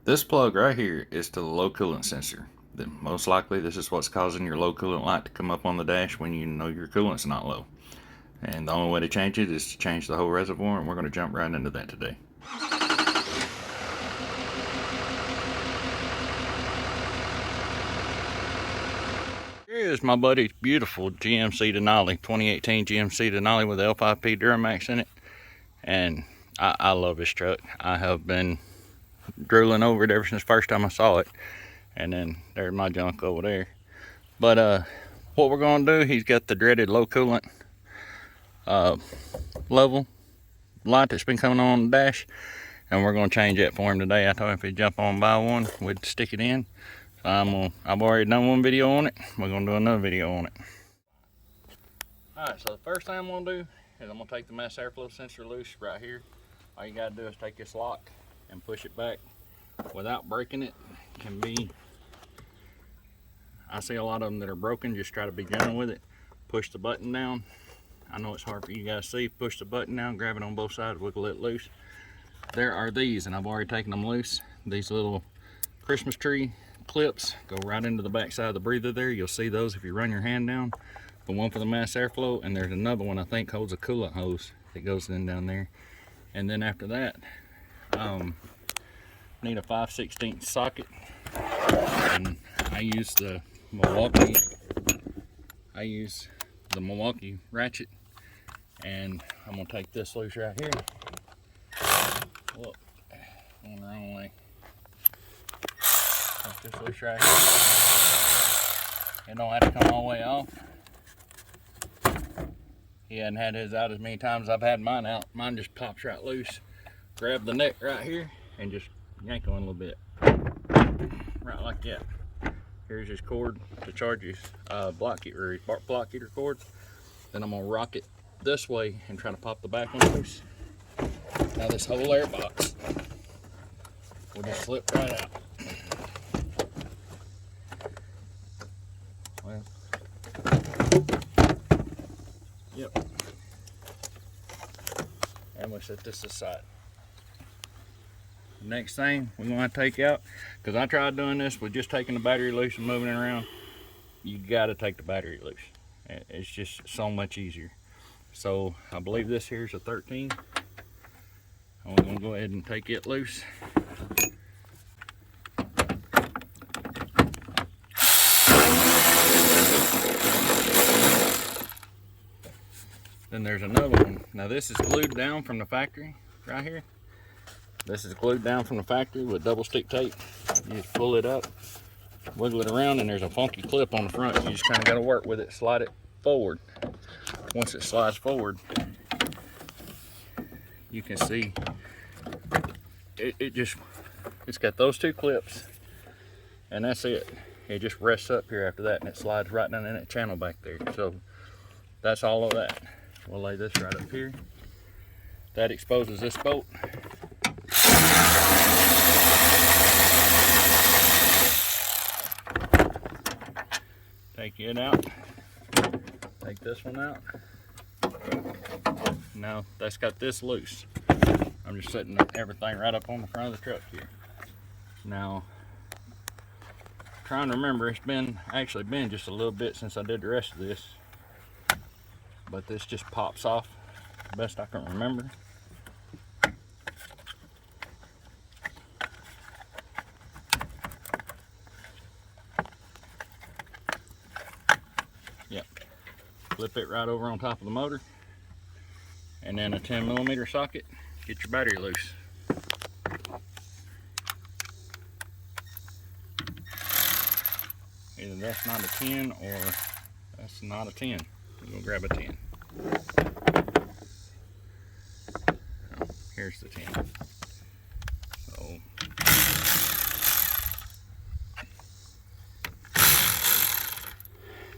This plug right here is to the low coolant sensor. Most likely this is what's causing your low coolant light to come up on the dash when you know your coolant's not low. And the only way to change it is to change the whole reservoir, and we're going to jump right into that today. Here is my buddy's beautiful GMC Denali, 2018 GMC Denali with L5P Duramax in it. And I love this truck. I have been drooling over it ever since the first time I saw it. And then there's my junk over there. But what we're going to do, he's got the dreaded low coolant level light that's been coming on the dash, and we're going to change that for him today. I told him if he'd jump on and buy one, we'd stick it in. So I've already done one video on it. We're going to do another video on it. Alright, so the first thing I'm going to do is I'm going to take the mass airflow sensor loose right here. All you got to do is take this lock and push it back without breaking it. I see a lot of them that are broken. Just try to be gentle with it. Push the button down. I know it's hard for you guys to see. Push the button down, grab it on both sides, wiggle it loose. There are these, and I've already taken them loose. These little Christmas tree clips go right into the back side of the breather there. You'll see those if you run your hand down. The one for the mass airflow, and there's another one I think holds a coolant hose that goes in down there. And then after that, need a 5/16 socket, and I use the Milwaukee ratchet, and I'm gonna take this loose right here. Look, going the wrong way. Take this loose right here. It don't have to come all the way off. He hadn't had his out as many times as I've had mine out. Mine just pops right loose. Grab the neck right here and just yank on a little bit. Right like that. Here's his cord to charge his block heater cords. Then I'm gonna rock it this way and try to pop the back one loose. Now this whole air box will just slip right out. Well, yep. And we'll set this aside. Next thing we're gonna have to take out, because I tried doing this with just taking the battery loose and moving it around. You gotta take the battery loose. It's just so much easier. So I believe this here is a 13. I'm gonna go ahead and take it loose. Then there's another one. Now this is glued down from the factory right here. This is glued down from the factory with double stick tape. You just pull it up, wiggle it around, and there's a funky clip on the front. You just kind of got to work with it, slide it forward. Once it slides forward, you can see it's got those two clips, and that's it. It just rests up here after that, and it slides right down in that channel back there. So that's all of that. We'll lay this right up here. That exposes this bolt. Take it out. Take this one out. Now that's got this loose. I'm just setting everything right up on the front of the truck here. Now, trying to remember, it's actually been just a little bit since I did the rest of this, but this just pops off the best I can remember. Yep, flip it right over on top of the motor, and then a 10mm socket. Get your battery loose. Either that's not a 10 or that's not a 10. We're gonna grab a 10. Oh, here's the 10. So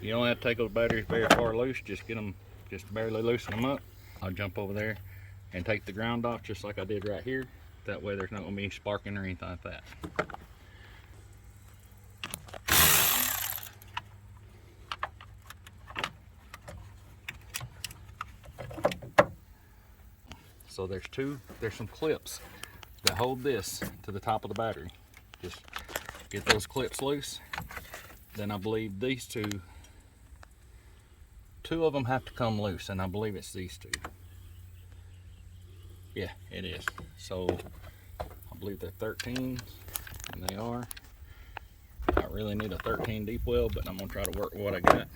you don't have to take those batteries very far loose. Just get them, just barely loosen them up. I'll jump over there and take the ground off just like I did right here. That way there's not gonna be sparking or anything like that. So there's some clips that hold this to the top of the battery. Just get those clips loose. Then I believe these two of them have to come loose, and I believe it's these two. Yeah, it is. So I believe they're 13s, and they are. I really need a 13 deep well, but I'm gonna try to work with what I got.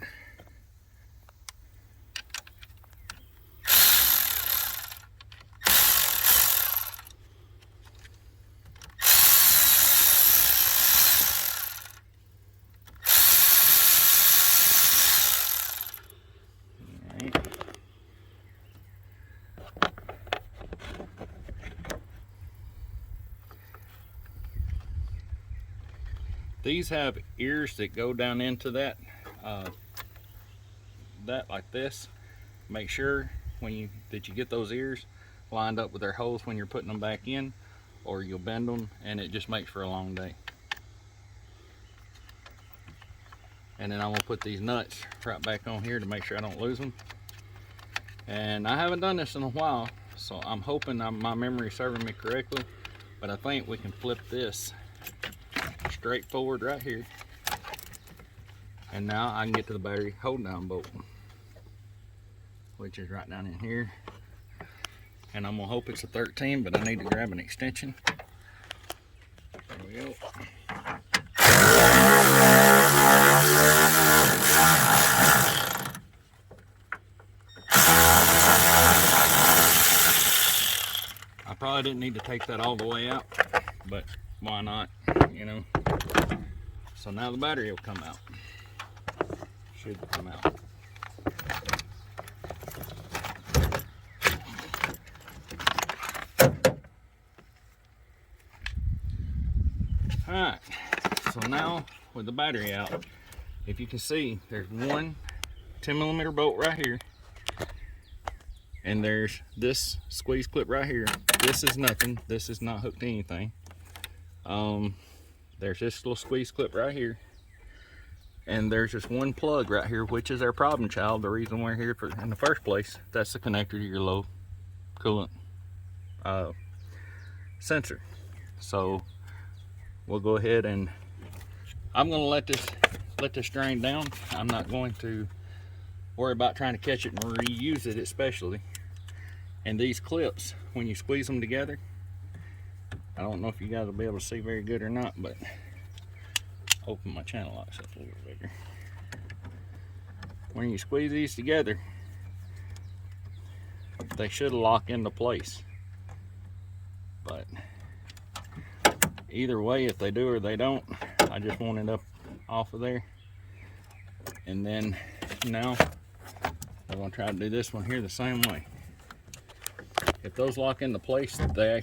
These have ears that go down into that, like this. Make sure that you get those ears lined up with their holes when you're putting them back in, or you'll bend them and it just makes for a long day. And then I'm gonna put these nuts right back on here to make sure I don't lose them. And I haven't done this in a while, so I'm hoping my memory is serving me correctly, but I think we can flip this straight forward right here, and now I can get to the battery hold down bolt, which is right down in here. And I'm gonna hope it's a 13, but I need to grab an extension. There we go. I probably didn't need to take that all the way out, but why not, you know? So now the battery will come out. Should come out. Alright, so now with the battery out, if you can see, there's one 10mm bolt right here, and there's this squeeze clip right here. This is nothing. This is not hooked to anything. There's this little squeeze clip right here, and there's just one plug right here, which is our problem child, the reason we're here in the first place. That's the connector to your low coolant sensor. So we'll go ahead, and I'm going to let this drain down. I'm not going to worry about trying to catch it and reuse it, especially. And these clips, when you squeeze them together, I don't know if you guys will be able to see very good or not, but open my channel locks up a little bigger. When you squeeze these together, they should lock into place. But either way, if they do or they don't, I just want it up off of there. And then now I'm going to try to do this one here the same way. If those lock into place, they're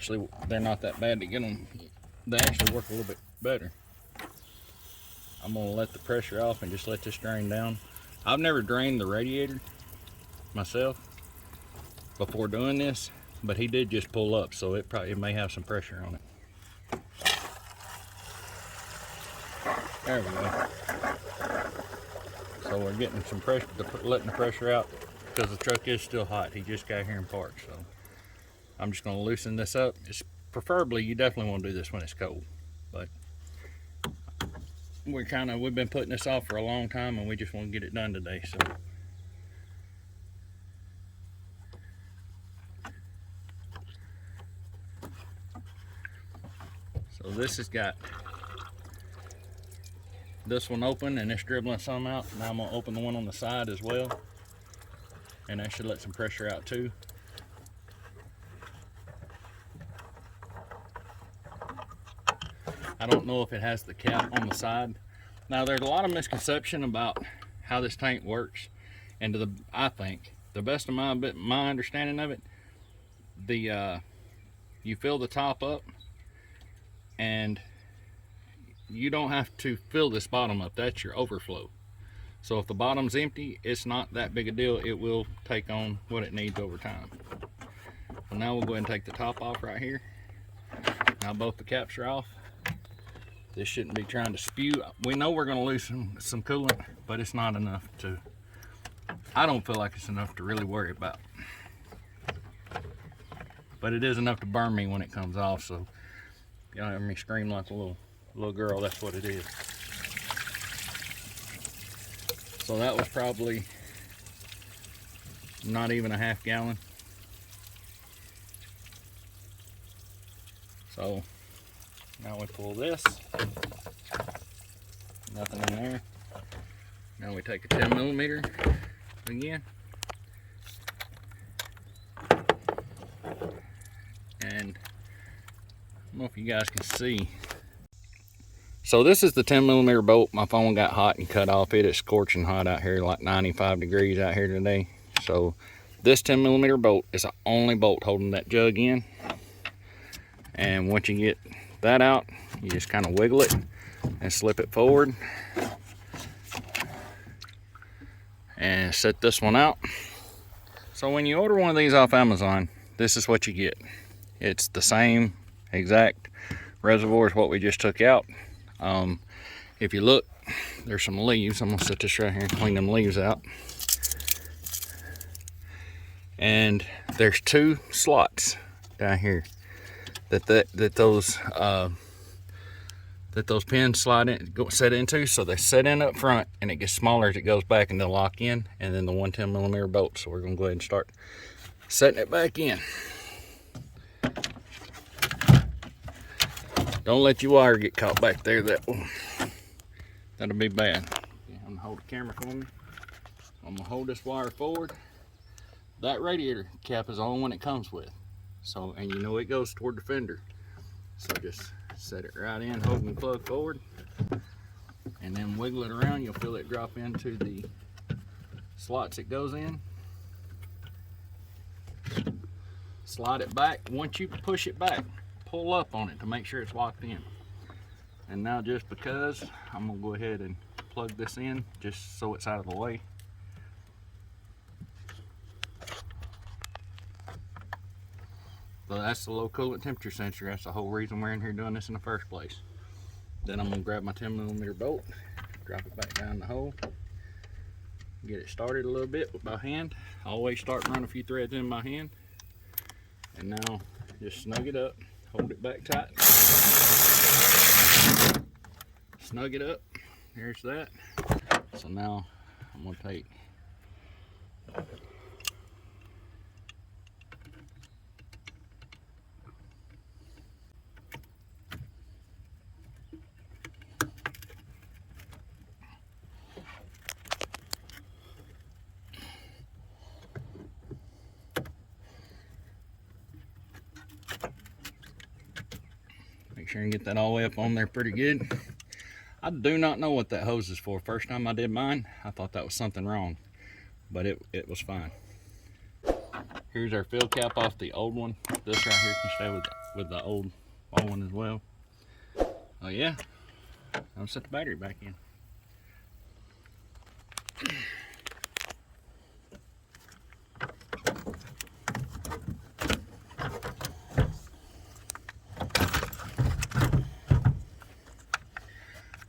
not that bad to get them. They actually work a little bit better. I'm going to let the pressure off and just let this drain down. I've never drained the radiator myself before doing this, but he did just pull up, so it may have some pressure on it. There we go. So we're getting some pressure, letting the pressure out, because the truck is still hot. He just got here and parked, so I'm just going to loosen this up. It's preferably, you definitely want to do this when it's cold, but we've been putting this off for a long time, and we just want to get it done today. So this has got this one open, and it's dribbling some out. Now I'm going to open the one on the side as well, and that should let some pressure out too. I don't know if it has the cap on the side. Now there's a lot of misconception about how this tank works, and I think the best of my understanding of it, you fill the top up, and you don't have to fill this bottom up. That's your overflow. So if the bottom's empty, it's not that big a deal. It will take on what it needs over time. So now we'll go ahead and take the top off right here. Now both the caps are off. This shouldn't be trying to spew. We know we're going to lose some coolant, but it's not enough to, I don't feel like it's enough to really worry about. But it is enough to burn me when it comes off, so you don't have me scream like a little Little girl, that's what it is. So that was probably not even a half gallon. So now we pull this, nothing in there. Now we take a 10 millimeter again, and I don't know if you guys can see. So this is the 10 millimeter bolt. My phone got hot and cut off. It is scorching hot out here, like 95 degrees out here today. So this 10 millimeter bolt is the only bolt holding that jug in. And once you get that out, you just kind of wiggle it and slip it forward. And set this one out. So when you order one of these off Amazon, this is what you get. It's the same exact reservoir as what we just took out. If you look, there's some leaves. I'm gonna set this right here and clean them leaves out. And there's 2 slots down here that those pins slide in, set into. So they set in up front, and it gets smaller as it goes back, and they'll lock in. And then the 110 millimeter bolt. So we're gonna go ahead and start setting it back in. Don't let your wire get caught back there. That'll be bad. Okay, I'm gonna hold the camera for me. I'm gonna hold this wire forward. That radiator cap is the only one it comes with. So, and you know it goes toward the fender. So just set it right in, holding the plug forward, and then wiggle it around. You'll feel it drop into the slots it goes in. Slide it back. Once you push it back, pull up on it to make sure it's locked in. And now, just because, I'm gonna go ahead and plug this in just so it's out of the way. So that's the low coolant temperature sensor. That's the whole reason we're in here doing this in the first place. Then I'm gonna grab my 10 millimeter bolt, drop it back down the hole, get it started a little bit by hand. I always start and run a few threads in by hand. And now just snug it up, hold it back tight. Snug it up, there's that. So now I'm gonna take make sure and get that all the way up on there pretty good. I do not know what that hose is for. First time I did mine, I thought that was something wrong, but it was fine. Here's our fill cap off the old one. This right here can stay with the old one as well. Oh yeah, I'll set the battery back in.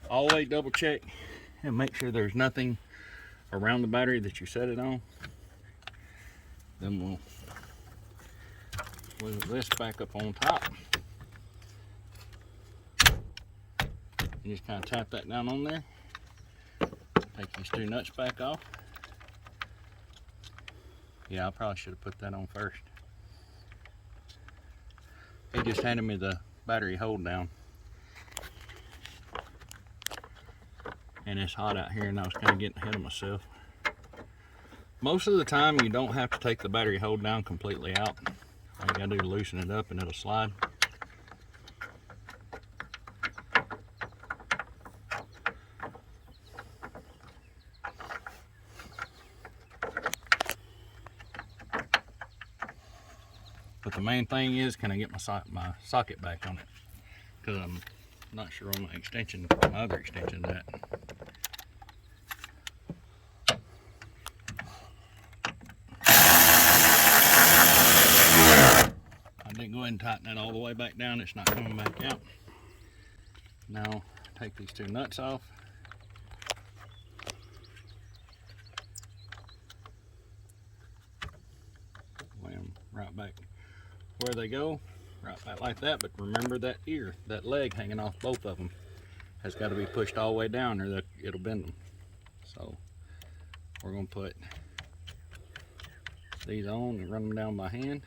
Always double check and make sure there's nothing around the battery that you set it on. Then we'll wiggle this back up on top. You just kind of tap that down on there. Take these 2 nuts back off. Yeah, I probably should have put that on first. He just handed me the battery hold down. And it's hot out here, and I was kind of getting ahead of myself. Most of the time you don't have to take the battery hold down completely out. All you gotta do is loosen it up and it'll slide. But the main thing is, can I get my socket back on it? Because I'm not sure where my other extension's at. I did go ahead and tighten that all the way back down. It's not coming back out. Now take these 2 nuts off. Lay them right back where they go, right back like that. But remember that ear, that leg hanging off both of them. has got to be pushed all the way down or it'll bend them. So we're going to put these on and run them down by hand.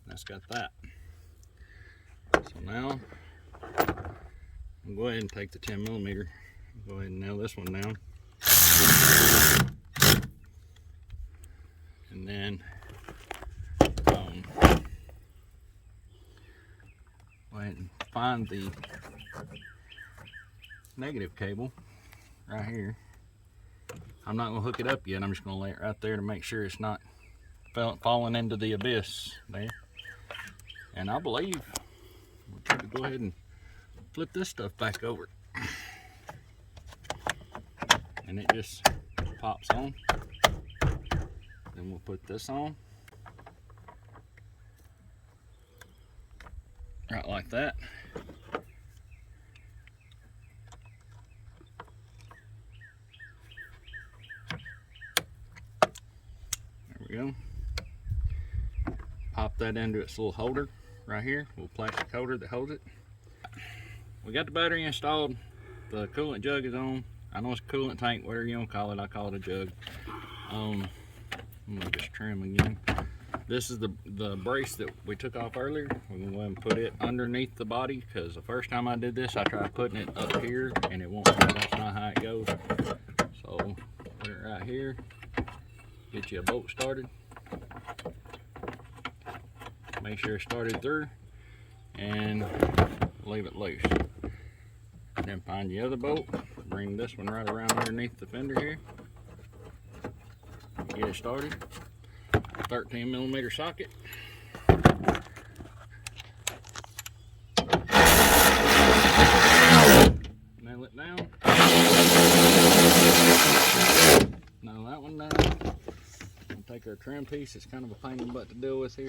That's got that. So now I'll go ahead and take the 10mm. Go ahead and nail this one down. And then go ahead and find the negative cable right here. I'm not going to hook it up yet. I'm just going to lay it right there to make sure it's not falling into the abyss there. And I believe we're going to go ahead and flip this stuff back over. And it just pops on. Then we'll put this on. Right like that. There we go. Pop that into its little holder right here, little plastic holder that holds it. We got the battery installed. The coolant jug is on. I know it's a coolant tank, whatever you want to call it. I call it a jug. I'm gonna just trim again. This is the brace that we took off earlier. We're gonna go ahead and put it underneath the body, because the first time I did this, I tried putting it up here and it won't. That's not how it goes. So put it right here. Get you a bolt started. Make sure it's started through, and leave it loose. Then find the other bolt. Bring this one right around underneath the fender here. Get it started. 13mm socket. Nail it down. Nail that one down. We'll take our trim piece. It's kind of a pain in the butt to deal with here.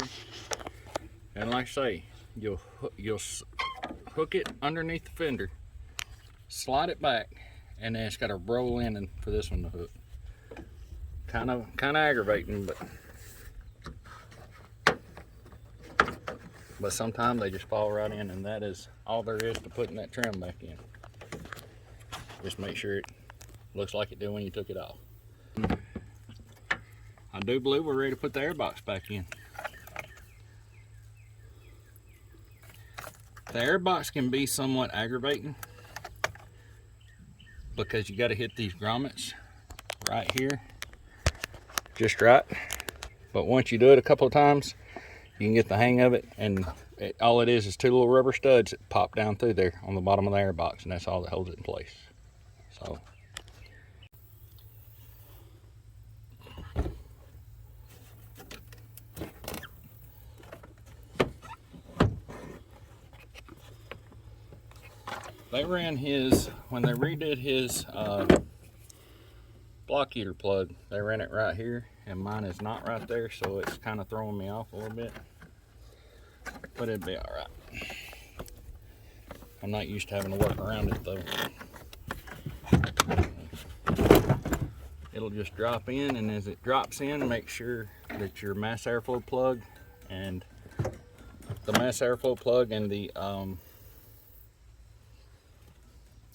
And like I say, you'll hook it underneath the fender, slide it back, and then it's got to roll in and for this one to hook. Kind of aggravating, but sometimes they just fall right in, and that is all there is to putting that trim back in. Just make sure it looks like it did when you took it off. I do believe we're ready to put the air box back in. The air box can be somewhat aggravating because you got to hit these grommets right here just right. But once you do it a couple of times, you can get the hang of it, and all it is two little rubber studs that pop down through there on the bottom of the air box, and that's all that holds it in place. So they ran his, when they redid his block heater plug, they ran it right here, and mine is not right there, so it's kind of throwing me off a little bit, but it'd be all right. I'm not used to having to work around it though. It'll just drop in, and as it drops in, make sure that your mass airflow plug and the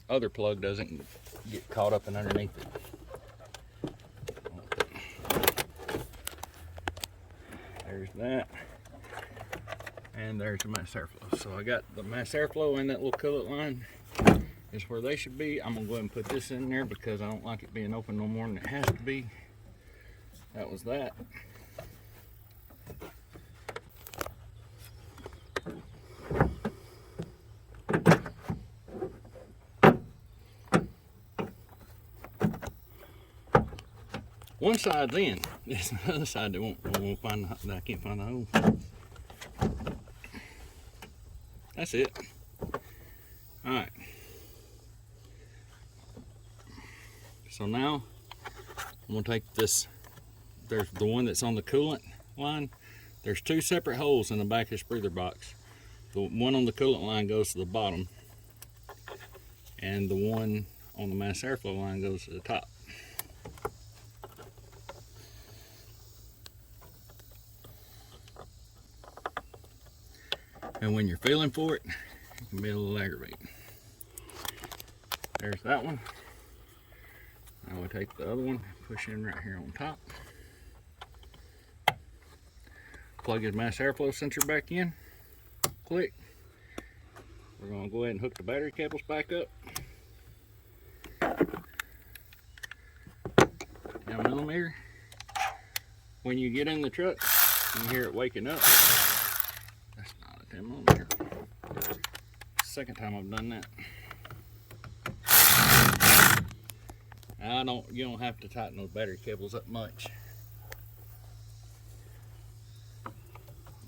other plug doesn't get caught up and underneath it. There's that, and there's the mass airflow. So I got the mass airflow and that little coolant line is where they should be. I'm gonna go ahead and put this in there because I don't like it being open no more than it has to be. That was that. One side's in. There's the other side that won't find. That I can't find the hole. That's it. All right. So now I'm gonna take this. There's the one that's on the coolant line. There's two separate holes in the back of this breather box. The one on the coolant line goes to the bottom, and the one on the mass airflow line goes to the top. And when you're feeling for it, it can be a little aggravating. There's that one. I would take the other one, push in right here on top. Plug his mass airflow sensor back in. Click. We're going to go ahead and hook the battery cables back up. 10mm. When you get in the truck, you hear it waking up. That's not a 10mm. Second time I've done that. You don't have to tighten those battery cables up much.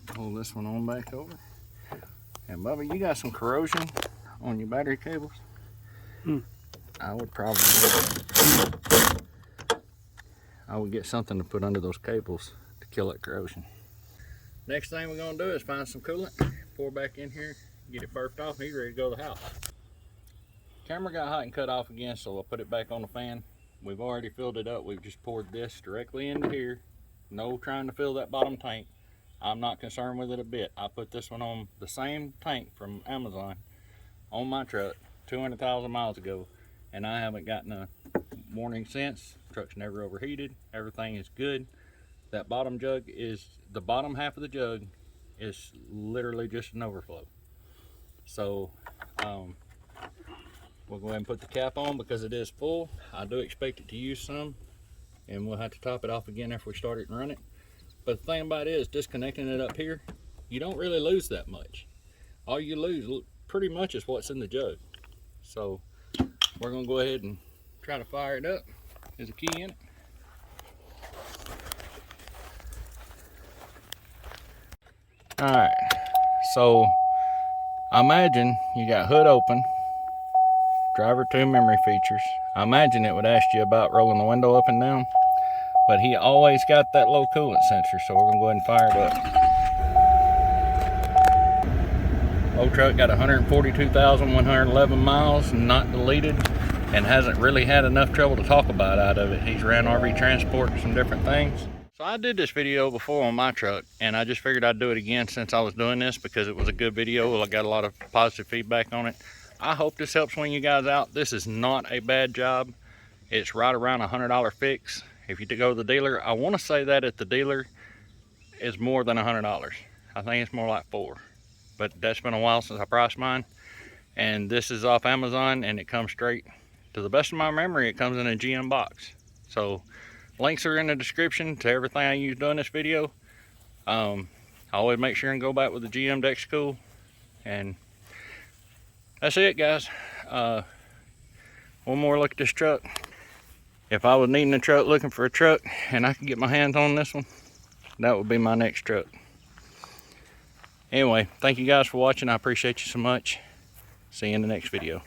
Pull this one on back over. And Bubba, you got some corrosion on your battery cables? I would get something to put under those cables to kill that corrosion. Next thing we're gonna do is find some coolant, pour back in here, get it burped off, and he's ready to go to the house. Camera got hot and cut off again, so I'll put it back on the fan. We've already filled it up. We've just poured this directly into here. No trying to fill that bottom tank. I'm not concerned with it a bit. I put this one on the same tank from Amazon on my truck 200,000 miles ago, and I haven't gotten a warning since. Truck's never overheated. Everything is good. That bottom jug is, the bottom half of the jug is literally just an overflow. So we'll go ahead and put the cap on because it is full. I do expect it to use some, and we'll have to top it off again after we start it and run it. But the thing about it is, disconnecting it up here, you don't really lose that much. All you lose pretty much is what's in the jug. So we're gonna go ahead and try to fire it up. There's a key in it. All right, so imagine you got hood open, driver 2 memory features. I imagine it would ask you about rolling the window up and down, but he always got that low coolant sensor, so we're gonna go ahead and fire it up. Old truck got 142,111 miles, not deleted, and hasn't really had enough trouble to talk about out of it. He's ran RV transport and some different things. So I did this video before on my truck, and I just figured I'd do it again since I was doing this because it was a good video. I got a lot of positive feedback on it. I hope this helps swing you guys out. This is not a bad job. It's right around $100 fix. If you go to the dealer, I want to say that at the dealer is more than $100. I think it's more like $4. But that's been a while since I priced mine. And this is off Amazon, and it comes straight. To the best of my memory, it comes in a GM box. So links are in the description to everything I used doing this video. I always make sure and go back with the GM deck school. And that's it, guys. One more look at this truck. If I was needing a truck, looking for a truck, and I could get my hands on this one, that would be my next truck. Anyway, thank you guys for watching. I appreciate you so much. See you in the next video.